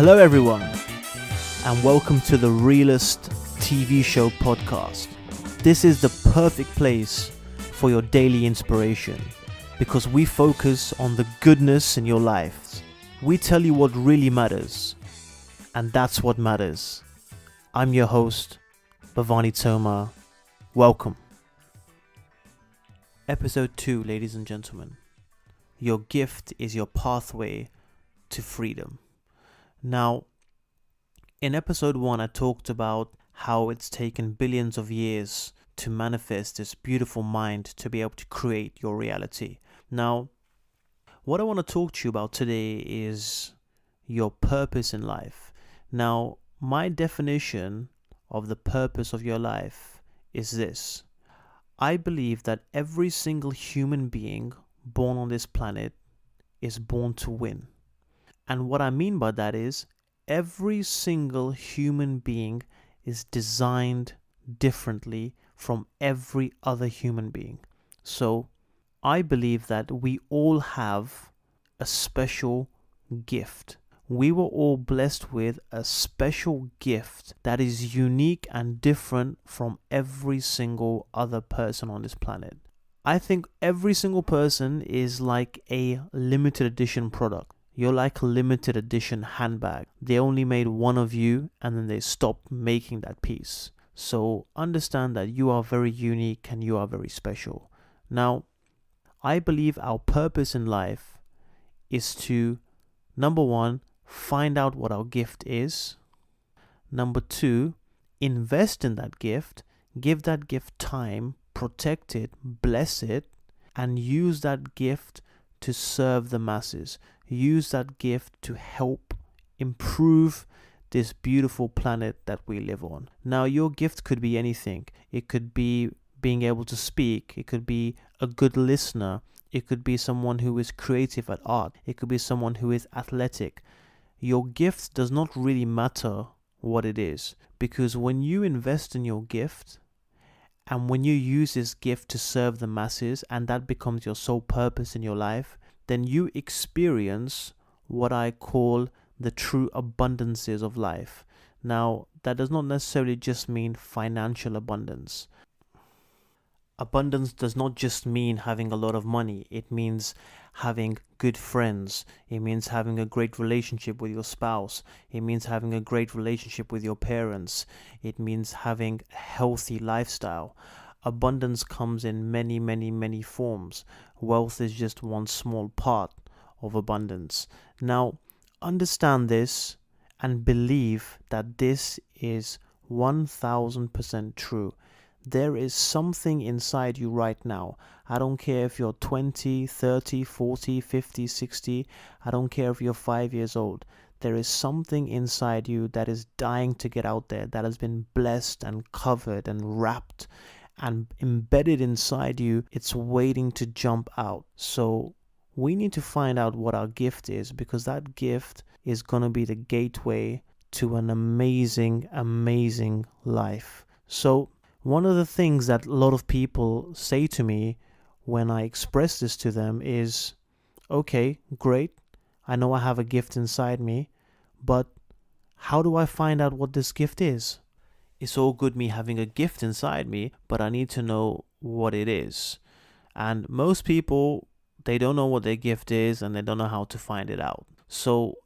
Hello everyone, and welcome to the Realist TV show podcast. This is the perfect place for your daily inspiration because we focus on the goodness in your lives. We tell you what really matters, and that's what matters. I'm your host, Bhavani Toma. Welcome. Episode 2, ladies and gentlemen. Your gift is your pathway to freedom. Now, in episode 1, I talked about how it's taken billions of years to manifest this beautiful mind to be able to create your reality. Now, what I want to talk to you about today is your purpose in life. Now, my definition of the purpose of your life is this. I believe that every single human being born on this planet is born to win. And what I mean by that is every single human being is designed differently from every other human being. So I believe that we all have a special gift. We were all blessed with a special gift that is unique and different from every single other person on this planet. I think every single person is like a limited edition product. You're like a limited edition handbag. They only made one of you and then they stopped making that piece. So understand that you are very unique and you are very special. Now, I believe our purpose in life is to, number 1, find out what our gift is. Number 2, invest in that gift, give that gift time, protect it, bless it, and use that gift to serve the masses. Use that gift to help improve this beautiful planet that we live on. Now, your gift could be anything. It could be being able to speak. It could be a good listener. It could be someone who is creative at art. It could be someone who is athletic. Your gift does not really matter what it is, because when you invest in your gift and when you use this gift to serve the masses and that becomes your sole purpose in your life, then you experience what I call the true abundances of life. Now, that does not necessarily just mean financial abundance. Abundance does not just mean having a lot of money. It means having good friends. It means having a great relationship with your spouse. It means having a great relationship with your parents. It means having a healthy lifestyle. Abundance comes in many forms. Wealth is just one small part of abundance. Now, understand this and believe that this is 1000% true. There is something inside you right now. I don't care if you're 20, 30, 40, 50, 60. I don't care if you're 5 years old. There is something inside you that is dying to get out there, that has been blessed and covered and wrapped and embedded inside you. It's waiting to jump out. So we need to find out what our gift is, because that gift is going to be the gateway to an amazing life. So one of the things that a lot of people say to me when I express this to them is, okay, great, I know I have a gift inside me, but how do I find out what this gift is? It's all good me having a gift inside me, but I need to know what it is. And most people, they don't know what their gift is and they don't know how to find it out. So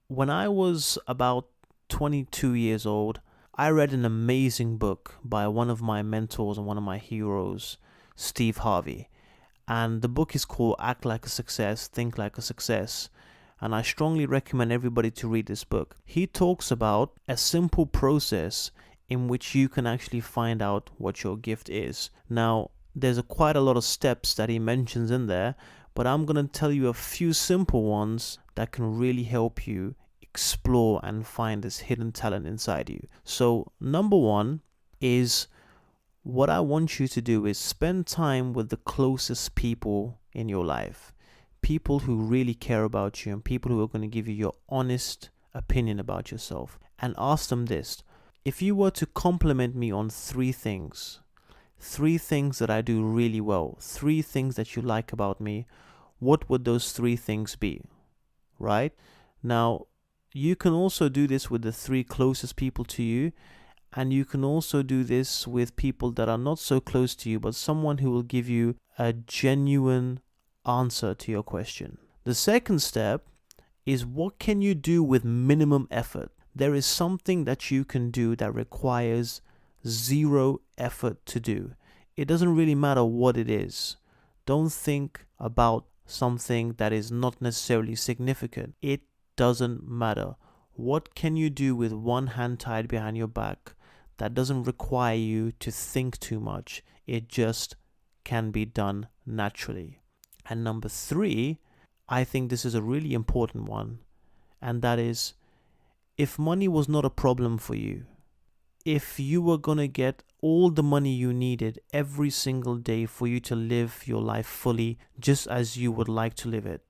when I was about 22 years old, I read an amazing book by one of my mentors and one of my heroes, Steve Harvey. And the book is called Act Like a Success, Think Like a Success. And I strongly recommend everybody to read this book. He talks about a simple process in which you can actually find out what your gift is. Now, there's quite a lot of steps that he mentions in there, but I'm going to tell you a few simple ones that can really help you explore and find this hidden talent inside you. So, number 1 is, what I want you to do is spend time with the closest people in your life. People who really care about you and people who are going to give you your honest opinion about yourself. And ask them this. If you were to compliment me on 3 things that I do really well, 3 things that you like about me, what would those 3 things be? Right? Now, you can also do this with the 3 closest people to you, and you can also do this with people that are not so close to you, but someone who will give you a genuine answer to your question. The second step is, what can you do with minimum effort? There is something that you can do that requires 0 effort to do. It doesn't really matter what it is. Don't think about something that is not necessarily significant. It doesn't matter. What can you do with one hand tied behind your back that doesn't require you to think too much? It just can be done naturally. And number 3, I think this is a really important one, and that is, if money was not a problem for you, if you were going to get all the money you needed every single day for you to live your life fully just as you would like to live it,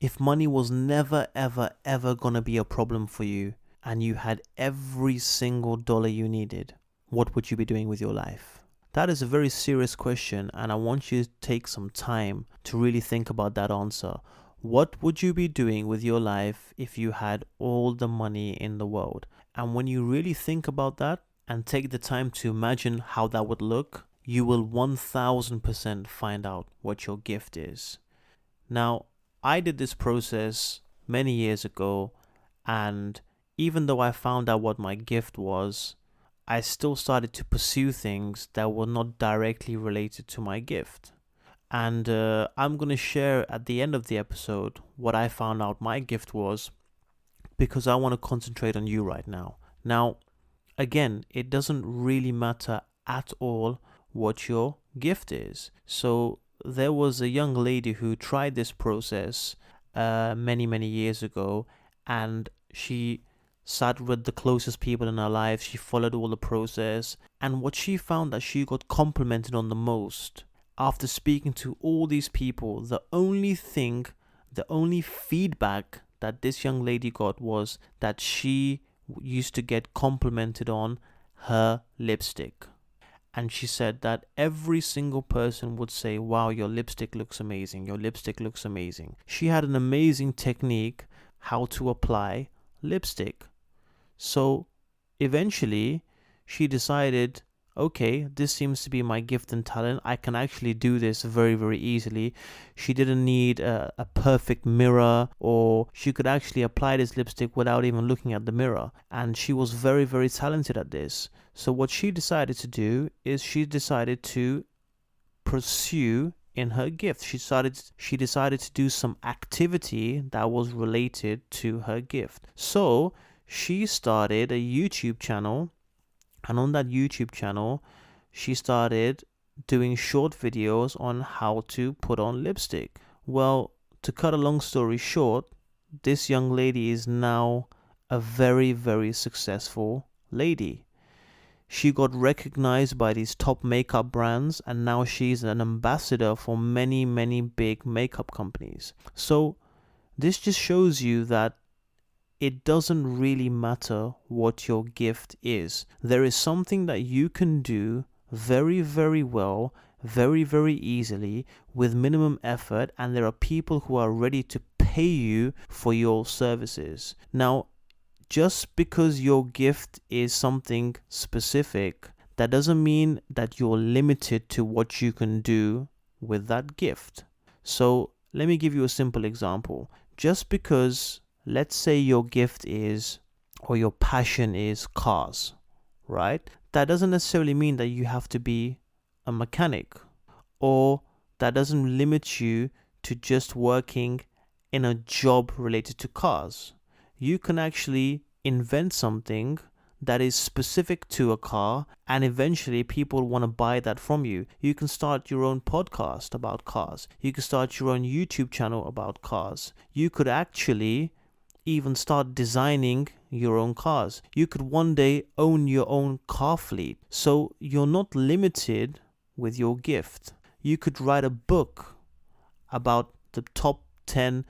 if money was never, ever, ever going to be a problem for you and you had every single dollar you needed, what would you be doing with your life? That is a very serious question, and I want you to take some time to really think about that answer. What would you be doing with your life if you had all the money in the world? And when you really think about that and take the time to imagine how that would look, you will 1000% find out what your gift is. Now, I did this process many years ago, and even though I found out what my gift was, I still started to pursue things that were not directly related to my gift. And I'm going to share at the end of the episode what I found out my gift was, because I want to concentrate on you right now. Now, again, it doesn't really matter at all what your gift is. So there was a young lady who tried this process many, many years ago, and she sat with the closest people in her life. She followed all the process, and what she found that she got complimented on the most after speaking to all these people, the only feedback that this young lady got was that she used to get complimented on her lipstick. And she said that every single person would say, wow, your lipstick looks amazing, your lipstick looks amazing. She had an amazing technique how to apply lipstick. So eventually she decided, okay, this seems to be my gift and talent. I can actually do this very, very easily. She didn't need a perfect mirror, or she could actually apply this lipstick without even looking at the mirror. And she was very, very talented at this. So what she decided to do is she decided to pursue in her gift. She decided to do some activity that was related to her gift. So she started a YouTube channel, and on that YouTube channel, she started doing short videos on how to put on lipstick. Well, to cut a long story short, this young lady is now a very, very successful lady. She got recognized by these top makeup brands, and now she's an ambassador for many, many big makeup companies. So this just shows you that it doesn't really matter what your gift is. There is something that you can do very, very well, very, very easily, with minimum effort, and there are people who are ready to pay you for your services. Now, just because your gift is something specific, that doesn't mean that you're limited to what you can do with that gift. So let me give you a simple example. Just because, let's say your gift is, or your passion is cars, right? That doesn't necessarily mean that you have to be a mechanic, or that doesn't limit you to just working in a job related to cars. You can actually invent something that is specific to a car, and eventually people want to buy that from you. You can start your own podcast about cars. You can start your own YouTube channel about cars. You could actually even start designing your own cars. You could one day own your own car fleet. So you're not limited with your gift. You could write a book about the top 10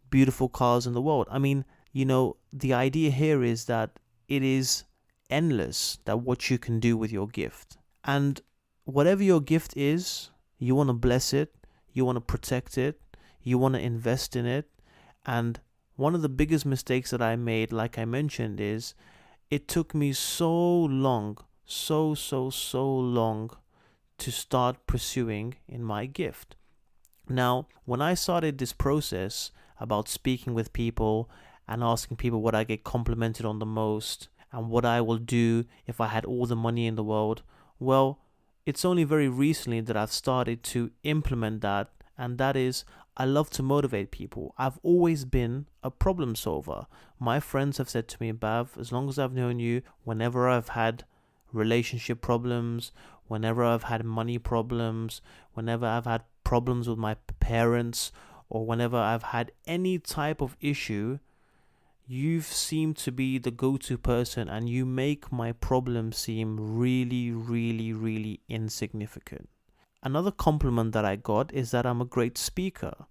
beautiful cars in the world. I mean, the idea here is that it is endless, that what you can do with your gift. And whatever your gift is, you want to bless it, you want to protect it, you want to invest in it, and One of the biggest mistakes that I made, like I mentioned, is it took me so long, so long to start pursuing in my gift. Now, when I started this process about speaking with people and asking people what I get complimented on the most and what I will do if I had all the money in the world, well, it's only very recently that I've started to implement that, and that is I love to motivate people. I've always been a problem solver. My friends have said to me, Bav, as long as I've known you, whenever I've had relationship problems, whenever I've had money problems, whenever I've had problems with my parents, or whenever I've had any type of issue, you've seemed to be the go-to person, and you make my problem seem really insignificant. Another compliment that I got is that I'm a great speaker.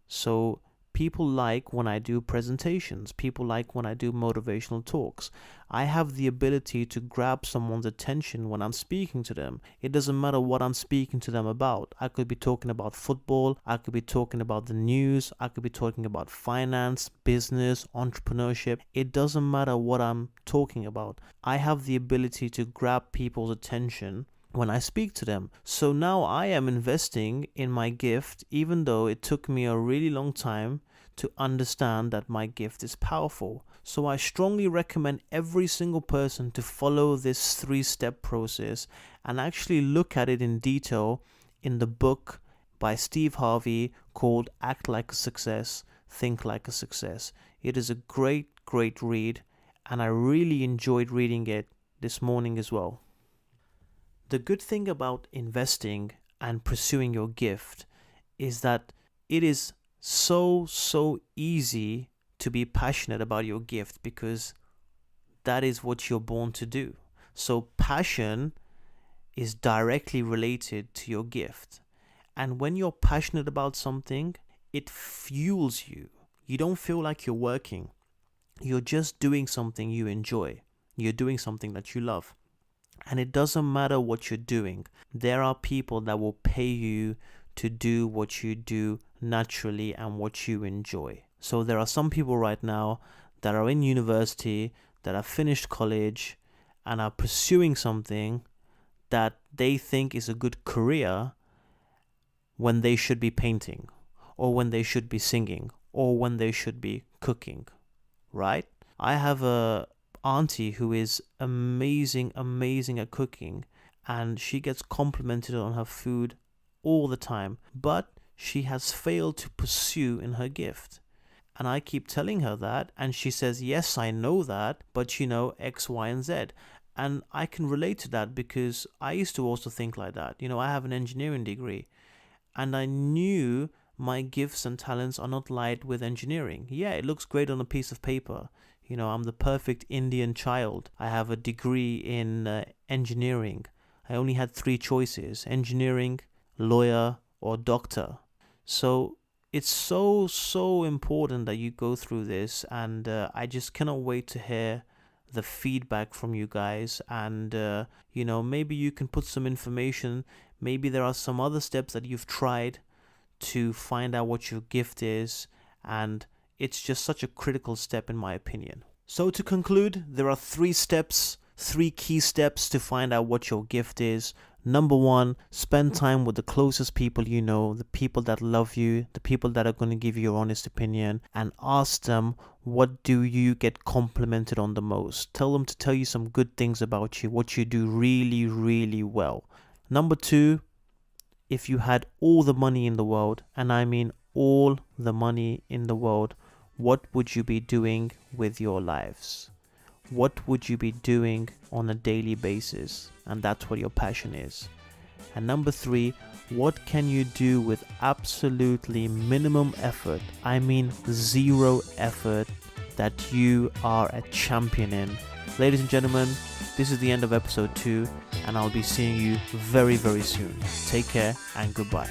So people like when I do presentations. People like when I do motivational talks. I have the ability to grab someone's attention when I'm speaking to them. It doesn't matter what I'm speaking to them about. I could be talking about football. I could be talking about the news. I could be talking about finance, business, entrepreneurship. It doesn't matter what I'm talking about. I have the ability to grab people's attention when I speak to them. So now I am investing in my gift, even though it took me a really long time to understand that my gift is powerful. So I strongly recommend every single person to follow this 3-step process and actually look at it in detail in the book by Steve Harvey called Act Like a Success, Think Like a Success. It is a great read, and I really enjoyed reading it this morning as well. The good thing about investing and pursuing your gift is that it is so easy to be passionate about your gift, because that is what you're born to do. So passion is directly related to your gift. And when you're passionate about something, it fuels you. You don't feel like you're working. You're just doing something you enjoy. You're doing something that you love. And it doesn't matter what you're doing. There are people that will pay you to do what you do naturally and what you enjoy. So there are some people right now that are in university, that have finished college, and are pursuing something that they think is a good career when they should be painting, or when they should be singing, or when they should be cooking, right? I have a auntie who is amazing at cooking, and she gets complimented on her food all the time, but she has failed to pursue in her gift. And I keep telling her that, and she says, yes, I know that, but X, Y, and Z. And I can relate to that, because I used to also think like that. I have an engineering degree, and I knew my gifts and talents are not light with engineering. Yeah, it looks great on a piece of paper. I'm the perfect Indian child. I have a degree in engineering. I only had 3 choices: engineering, lawyer, or doctor. So it's so important that you go through this, and I just cannot wait to hear the feedback from you guys. And maybe you can put some information. Maybe there are some other steps that you've tried to find out what your gift is, and it's just such a critical step in my opinion. So to conclude, there are 3 key steps to find out what your gift is. Number 1, spend time with the closest people you know, the people that love you, the people that are going to give you your honest opinion, and ask them, what do you get complimented on the most? Tell them to tell you some good things about you, what you do really well. Number 2, if you had all the money in the world, and I mean all the money in the world, what would you be doing with your lives? What would you be doing on a daily basis? And that's what your passion is. And number 3, what can you do with absolutely minimum effort? I mean 0 effort, that you are a champion in. Ladies and gentlemen, this is the end of episode 2, and I'll be seeing you very soon. Take care and goodbye.